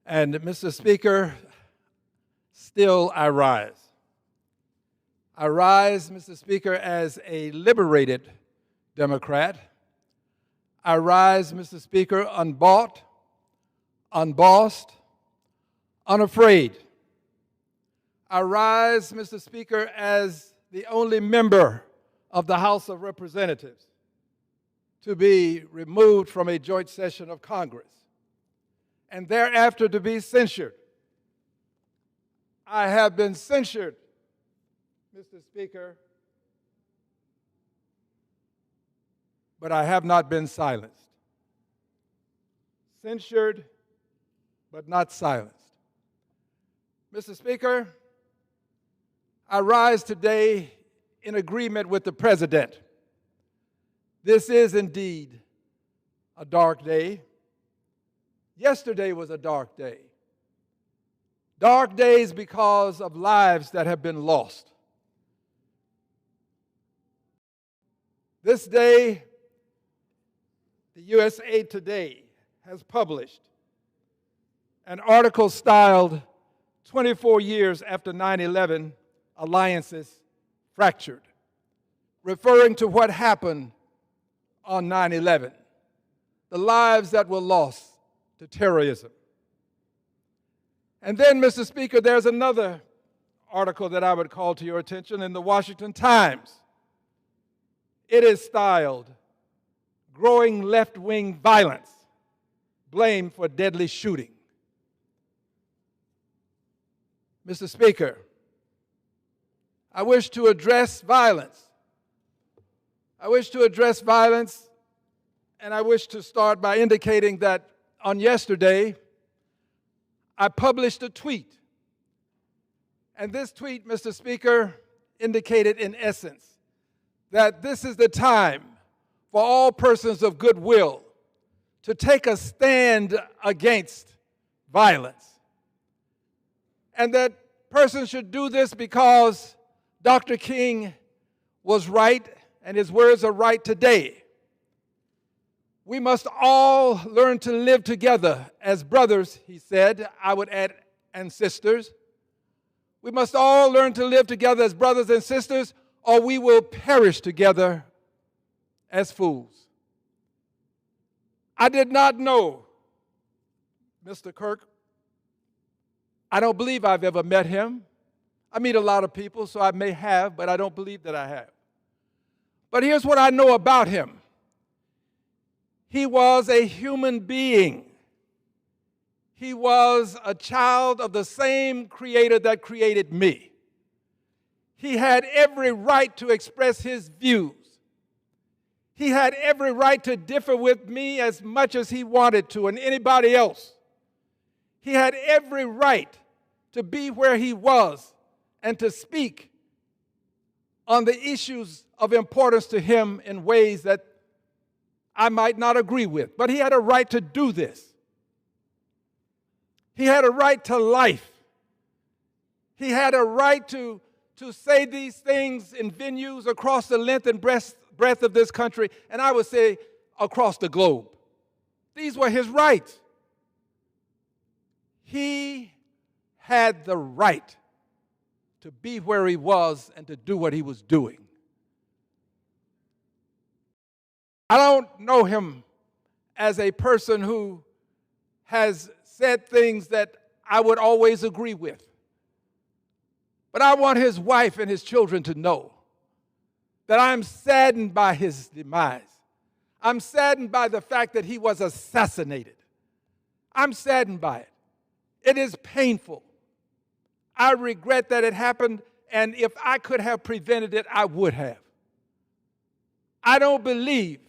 And Mr. Speaker, still I rise. I rise, Mr. Speaker, as a liberated Democrat. I rise, Mr. Speaker, unbought, unbossed, unafraid. I rise, Mr. Speaker, as the only member of the House of Representatives to be removed from a joint session of Congress and thereafter to be censured. I have been censured, Mr. Speaker, but I have not been silenced. Censured, but not silenced. Mr. Speaker, I rise today in agreement with the President. This is indeed a dark day. Yesterday was a dark day. Dark days because of lives that have been lost. This day, the USA Today has published an article styled 24 years after 9/11, Alliances Fractured, referring to what happened on 9/11, the lives that were lost to terrorism. And then, Mr. Speaker, there's another article that I would call to your attention in the Washington Times. It is styled, Growing Left-Wing Violence, Blamed for Deadly Shooting. Mr. Speaker, I wish to address violence. I wish to address violence, and I wish to start by indicating that on yesterday, I published a tweet. And this tweet, Mr. Speaker, indicated in essence that this is the time for all persons of goodwill to take a stand against violence. And that persons should do this because Dr. King was right, and his words are right today. We must all learn to live together as brothers, he said. I would add, and sisters. We must all learn to live together as brothers and sisters, or we will perish together as fools. I did not know Mr. Kirk. I don't believe I've ever met him. I meet a lot of people, so I may have, but I don't believe that I have. But here's what I know about him. He was a human being. He was a child of the same Creator that created me. He had every right to express his views. He had every right to differ with me as much as he wanted to, and anybody else. He had every right to be where he was and to speak on the issues of importance to him in ways that I might not agree with. But he had a right to do this. He had a right to life. He had a right to say these things in venues across the length and breadth of this country, and I would say across the globe. These were his rights. He had the right to be where he was and to do what he was doing. I don't know him as a person who has said things that I would always agree with. But I want his wife and his children to know that I'm saddened by his demise. I'm saddened by the fact that he was assassinated. I'm saddened by it. It is painful. I regret that it happened, and if I could have prevented it, I would have. I don't believe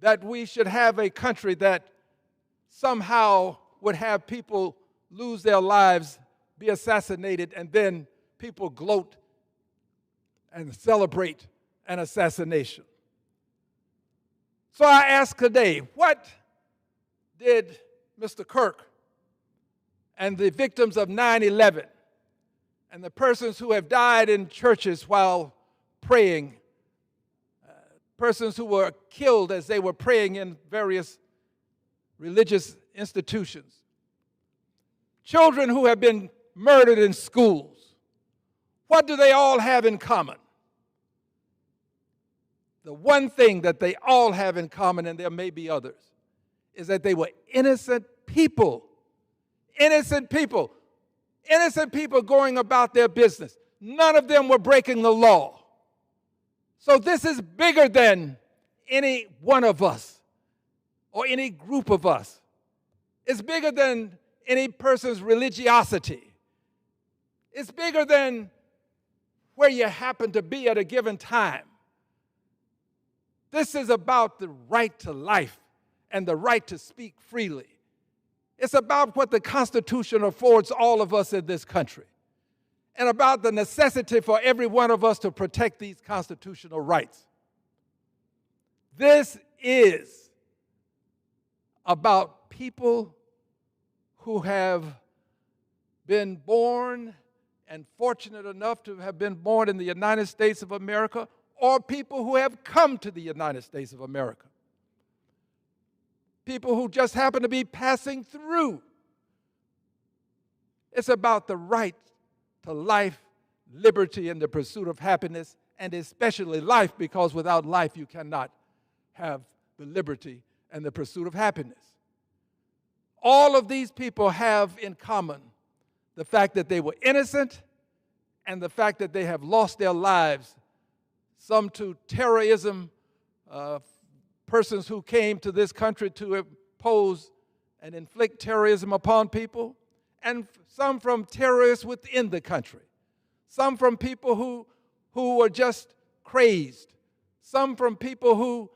that we should have a country that somehow would have people lose their lives, be assassinated, and then people gloat and celebrate an assassination. So I ask today, what did Mr. Kirk and the victims of 9/11 and the persons who have died in churches while praying, persons who were killed as they were praying in various religious institutions, children who have been murdered in schools, what do they all have in common? The one thing that they all have in common, and there may be others, is that they were innocent people. Innocent people. Innocent people going about their business. None of them were breaking the law. So this is bigger than any one of us or any group of us. It's bigger than any person's religiosity. It's bigger than where you happen to be at a given time. This is about the right to life and the right to speak freely. It's about what the Constitution affords all of us in this country, and about the necessity for every one of us to protect these constitutional rights. This is about people who have been born and fortunate enough to have been born in the United States of America, or people who have come to the United States of America. People who just happen to be passing through. It's about the right to life, liberty, and the pursuit of happiness, and especially life, because without life you cannot have the liberty and the pursuit of happiness. All of these people have in common the fact that they were innocent and the fact that they have lost their lives, some to terrorism, persons who came to this country to impose and inflict terrorism upon people, and some from terrorists within the country, some from people who were just crazed, some from people who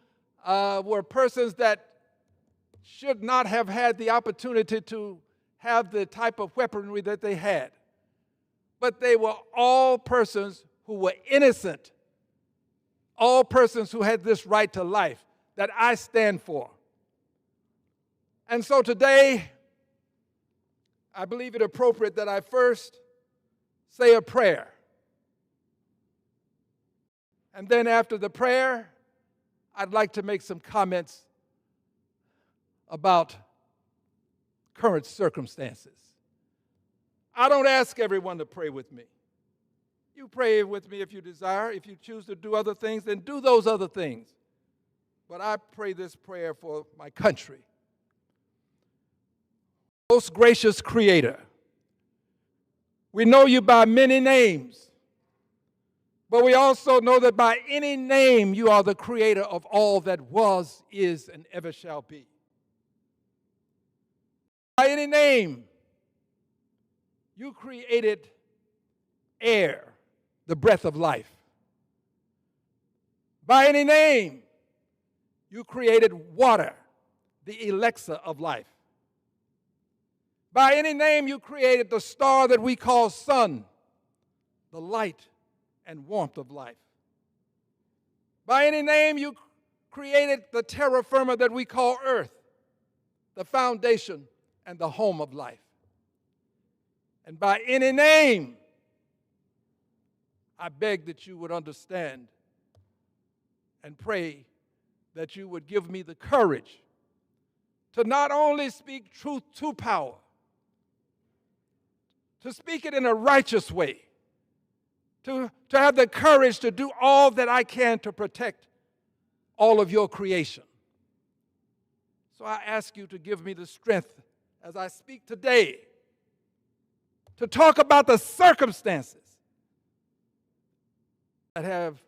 were persons that should not have had the opportunity to have the type of weaponry that they had. But they were all persons who were innocent, all persons who had this right to life that I stand for. And so today, I believe it appropriate that I first say a prayer. And then after the prayer, I'd like to make some comments about current circumstances. I don't ask everyone to pray with me. You pray with me if you desire. If you choose to do other things, then do those other things. But I pray this prayer for my country. Most gracious Creator, we know you by many names, but we also know that by any name you are the creator of all that was, is, and ever shall be. By any name, you created air, the breath of life. By any name, you created water, the elixir of life. By any name, you created the star that we call sun, the light and warmth of life. By any name, you created the terra firma that we call earth, the foundation and the home of life. And by any name, I beg that you would understand and pray that you would give me the courage to not only speak truth to power, to speak it in a righteous way, to have the courage to do all that I can to protect all of your creation. So I ask you to give me the strength as I speak today to talk about the circumstances that have